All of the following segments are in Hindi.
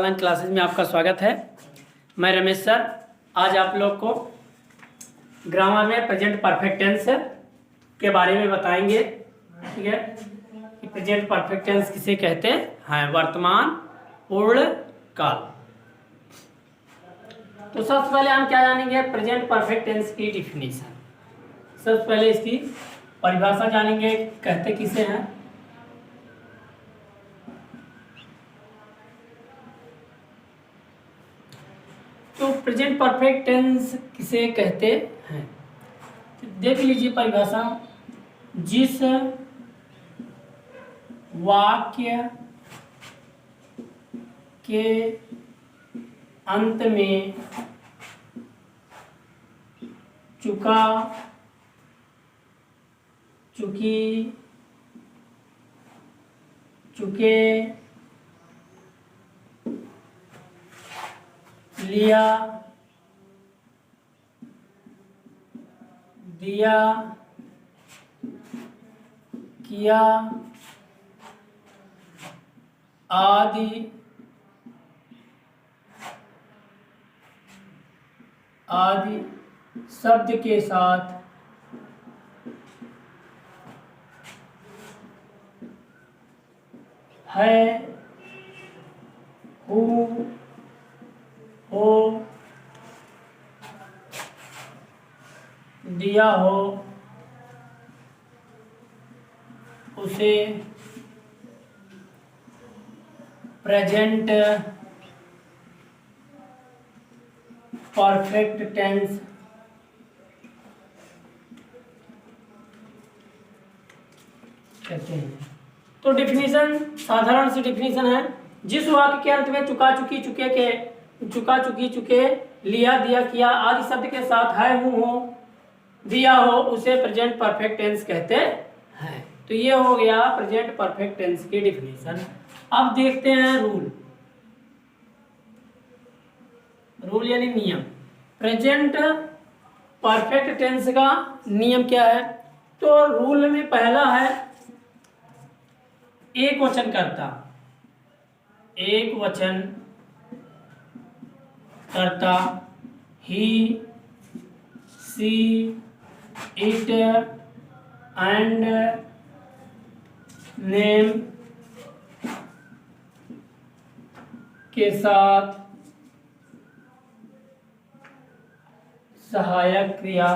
ऑनलाइन क्लासेस में आपका स्वागत है। मैं रमेश सर आज आप लोग को ग्रामर में प्रेजेंट परफेक्ट टेंस के बारे में बताएंगे। ठीक है कि प्रेजेंट परफेक्ट टेंस किसे कहते हैं, वर्तमान पूर्ण काल। तो सबसे पहले हम क्या जानेंगे, प्रेजेंट परफेक्ट टेंस की डिफिनीशन। सबसे पहले इसकी परिभाषा जानेंगे, कहते किसे हैं। तो प्रेजेंट परफेक्ट टेंस किसे कहते हैं, देख लीजिए परिभाषा। जिस वाक्य के अंत में चुका, चुकी, चुके, लिया, दिया, किया आदि आदि शब्द के साथ है, हूँ, हो, दिया हो, उसे प्रेजेंट परफेक्ट टेंस कहते हैं। तो डिफिनीशन, साधारण सी डिफिनीशन है। जिस वाक्य के अंत में चुका, चुकी, चुके के, चुका, चुकी, चुके, लिया, दिया, किया आदि शब्द के साथ है, हूँ, हो, दिया हो, उसे प्रेजेंट परफेक्ट टेंस कहते हैं। तो ये हो गया प्रेजेंट परफेक्ट टेंस की डिफिनीशन। अब देखते हैं रूल। रूल यानी नियम। प्रेजेंट परफेक्ट टेंस का नियम क्या है? तो रूल में पहला है एक वचन कर्ता। एक वचन कर्ता ही, सी, इट एंड नेम के साथ सहायक क्रिया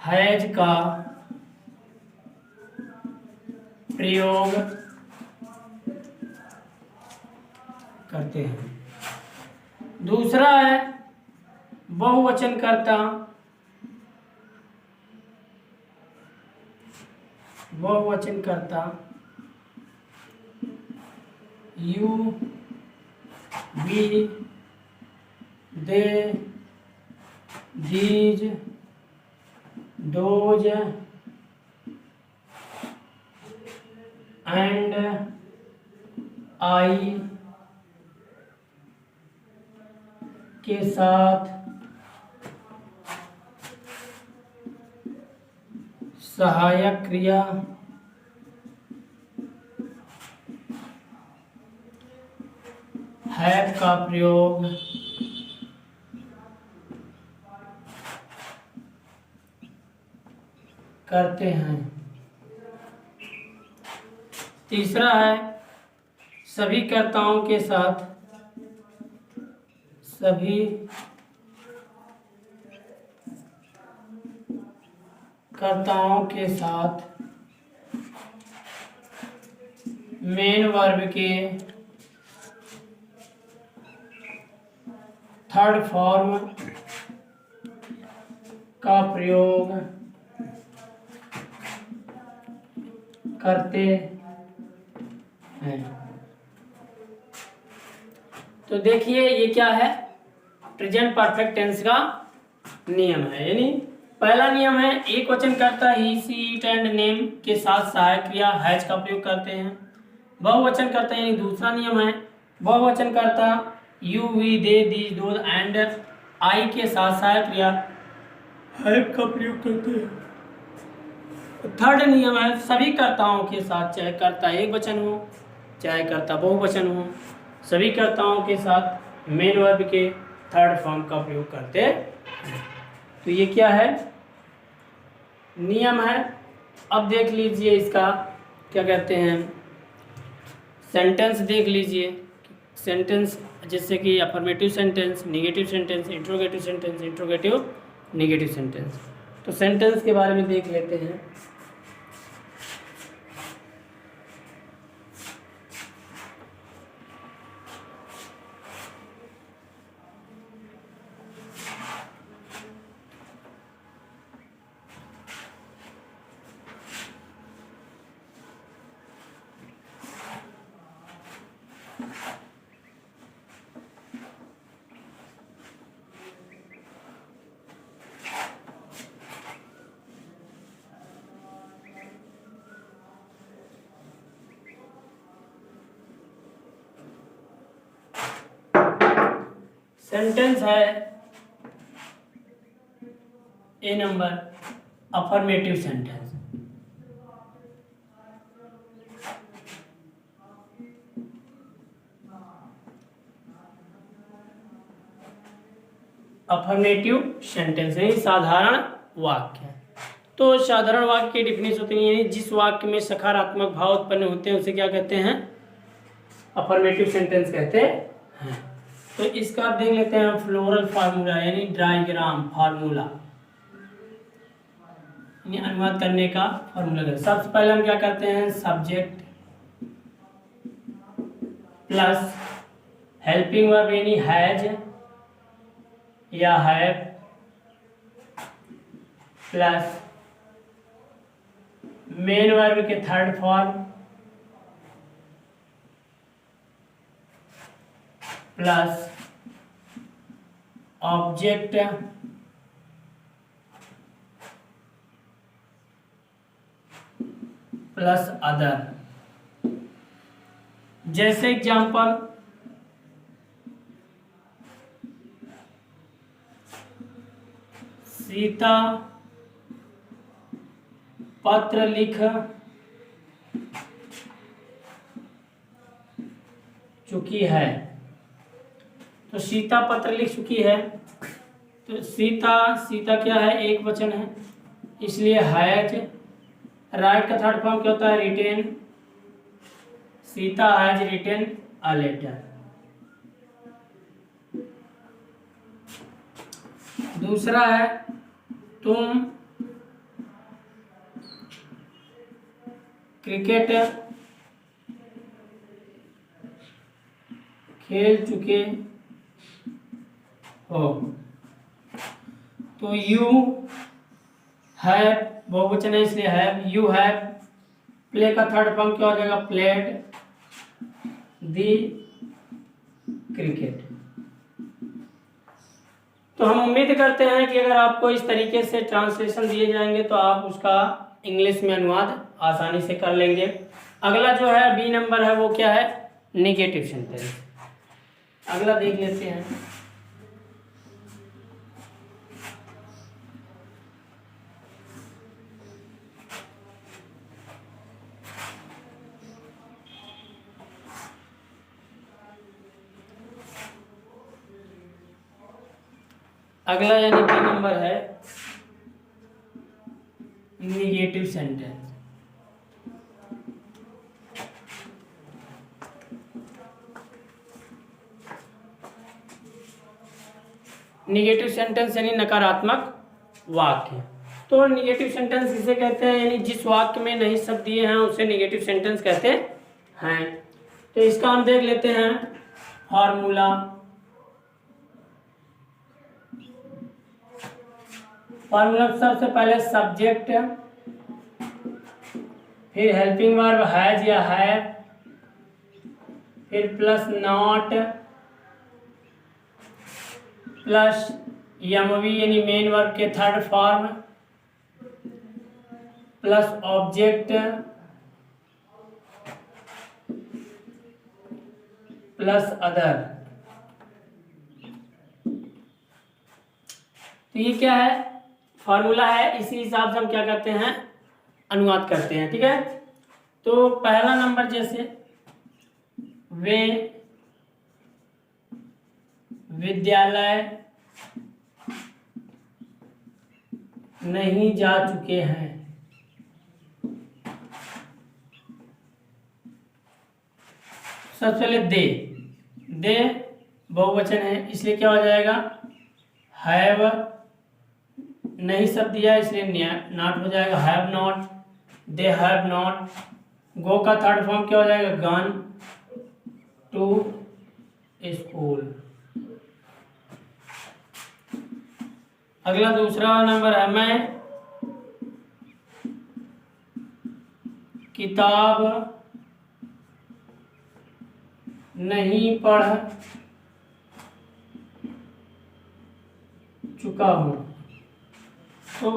हैज का प्रयोग करते हैं। दूसरा है बहुवचन कर्ता। बहुवचन कर्ता you, we, they, these, those and I के साथ सहायक क्रिया हैव का प्रयोग करते हैं। तीसरा है सभी कर्ताओं के साथ, सभी कर्ताओं के साथ मेन वर्ब के थर्ड फॉर्म का प्रयोग करते हैं। तो देखिए ये क्या है, प्रेजेंट परफेक्ट टेंस का नियम है। यानी पहला नियम है एक वचन कर्ता ही, सी, इट एंड नेम के साथ सहायक क्रिया हैज का प्रयोग करते हैं। बहुवचन कर्ता यानी दूसरा नियम है बहुवचन कर्ता you, we, they, these, those and I के साथ सहायक क्रिया हैव का प्रयोग करते हैं। थर्ड नियम है सभी कर्ताओं के साथ, चाहे कर्ता एक वचन हो चाहे कर्ता बहुवचन हो, सभी कर्ताओं के साथ मेन वर्ब के थर्ड फॉर्म का प्रयोग करते हैं। तो ये क्या है, नियम है। अब देख लीजिए इसका क्या कहते हैं, सेंटेंस देख लीजिए। सेंटेंस जैसे कि affirmative sentence, negative sentence, interrogative sentence, interrogative negative sentence. तो सेंटेंस के बारे में देख लेते हैं। सेंटेंस है a number, affirmative sentence. Affirmative sentence है साधारण वाक्य। तो साधारण वाक्य की डिफिनेशन होती है जिस वाक्य में सकारात्मक भाव उत्पन्न होते हैं उसे क्या कहते हैं, अफर्मेटिव सेंटेंस कहते हैं। तो इसका आप देख लेते हैं फ्लोरल फार्मूला यानी डायग्राम फार्मूला, यानी अनुवाद करने का फार्मूला। सबसे पहले हम क्या करते हैं, सब्जेक्ट प्लस हेल्पिंग वर्ब यानी हैज या हैव प्लस मेन वर्ब के third form plus object plus other. जैसे एग्जांपल, सीता पत्र लिख चुकी है। तो सीता पत्र लिख चुकी है, तो सीता क्या है, एक वचन है, इसलिए हैज। राइट का थर्ड फॉर्म क्या होता है, written. Sita has written a letter. दूसरा है तुम क्रिकेट खेल चुके हो। तो यू हैव बहुवचन है इसलिए हैव, यू हैव। प्ले का थर्ड फॉर्म क्या हो जाएगा, प्लेड द क्रिकेट। तो हम उम्मीद करते हैं कि अगर आपको इस तरीके से ट्रांसलेशन दिए जाएंगे तो आप उसका इंग्लिश में अनुवाद आसानी से कर लेंगे। अगला जो है बी नंबर है वो क्या है, नेगेटिव सेंटेंस। अगला देख लेते हैं। अगला यानी बी नंबर है नेगेटिव सेंटेंस। नेगेटिव सेंटेंस यानी नकारात्मक वाक्य। तो नेगेटिव सेंटेंस किसे कहते हैं, यानी जिस वाक्य में नहीं शब्द दिए हैं उसे नेगेटिव सेंटेंस कहते हैं। तो इसका हम देख लेते हैं फॉर्मूला। फॉर्मूला सबसे पहले सब्जेक्ट, फिर हेल्पिंग वर्ब हैज या हैव, फिर प्लस नॉट, प्लस एमवी यानी मेन वर्ब के third form, plus object, plus other. तो ये क्या है, फॉर्मूला है। इसी हिसाब से हम क्या करते हैं, अनुवाद करते हैं। ठीक है, तो पहला नंबर जैसे वे विद्यालय नहीं जा चुके हैं। सबसे पहले दे बहुवचन है, इसलिए क्या हो जाएगा हैव, नहीं सब दिया इसलिए नॉट हो जाएगा have not, they have not. Go का थर्ड फॉर्म क्या हो जाएगा गॉन टू स्कूल। अगला दूसरा नंबर है मैं किताब नहीं पढ़ चुका हूँ। तो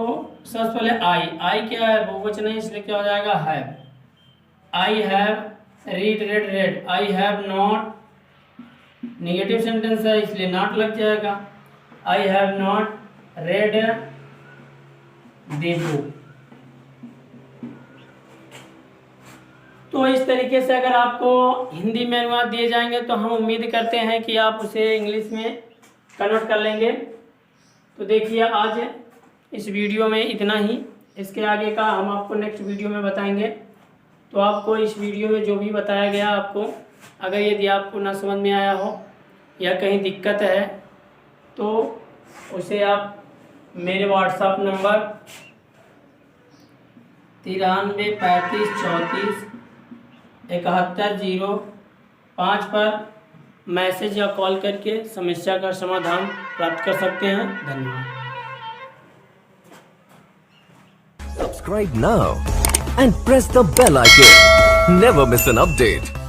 सबसे पहले आई क्या है बहुवचन है, इसलिए क्या हो जाएगा have. I have read, I have not negative sentence है इसलिए नॉट लग जाएगा। I have not read the book. तो इस तरीके से अगर आपको हिंदी में अनुवाद दिए जाएंगे तो हम उम्मीद करते हैं कि आप उसे इंग्लिश में कन्वर्ट कर लेंगे। तो देखिए आज इस वीडियो में इतना ही, इसके आगे का हम आपको नेक्स्ट वीडियो में बताएंगे। तो आपको इस वीडियो में जो भी बताया गया आपको अगर यदि आपको ना समझ में आया हो या कहीं दिक्कत है तो उसे आप मेरे व्हाट्सएप नंबर 93 35 34 7105 पर मैसेज या कॉल करके समस्या का समाधान प्राप्त कर सकते हैं। धन्यवाद। Subscribe now and press the bell icon. Never miss an update.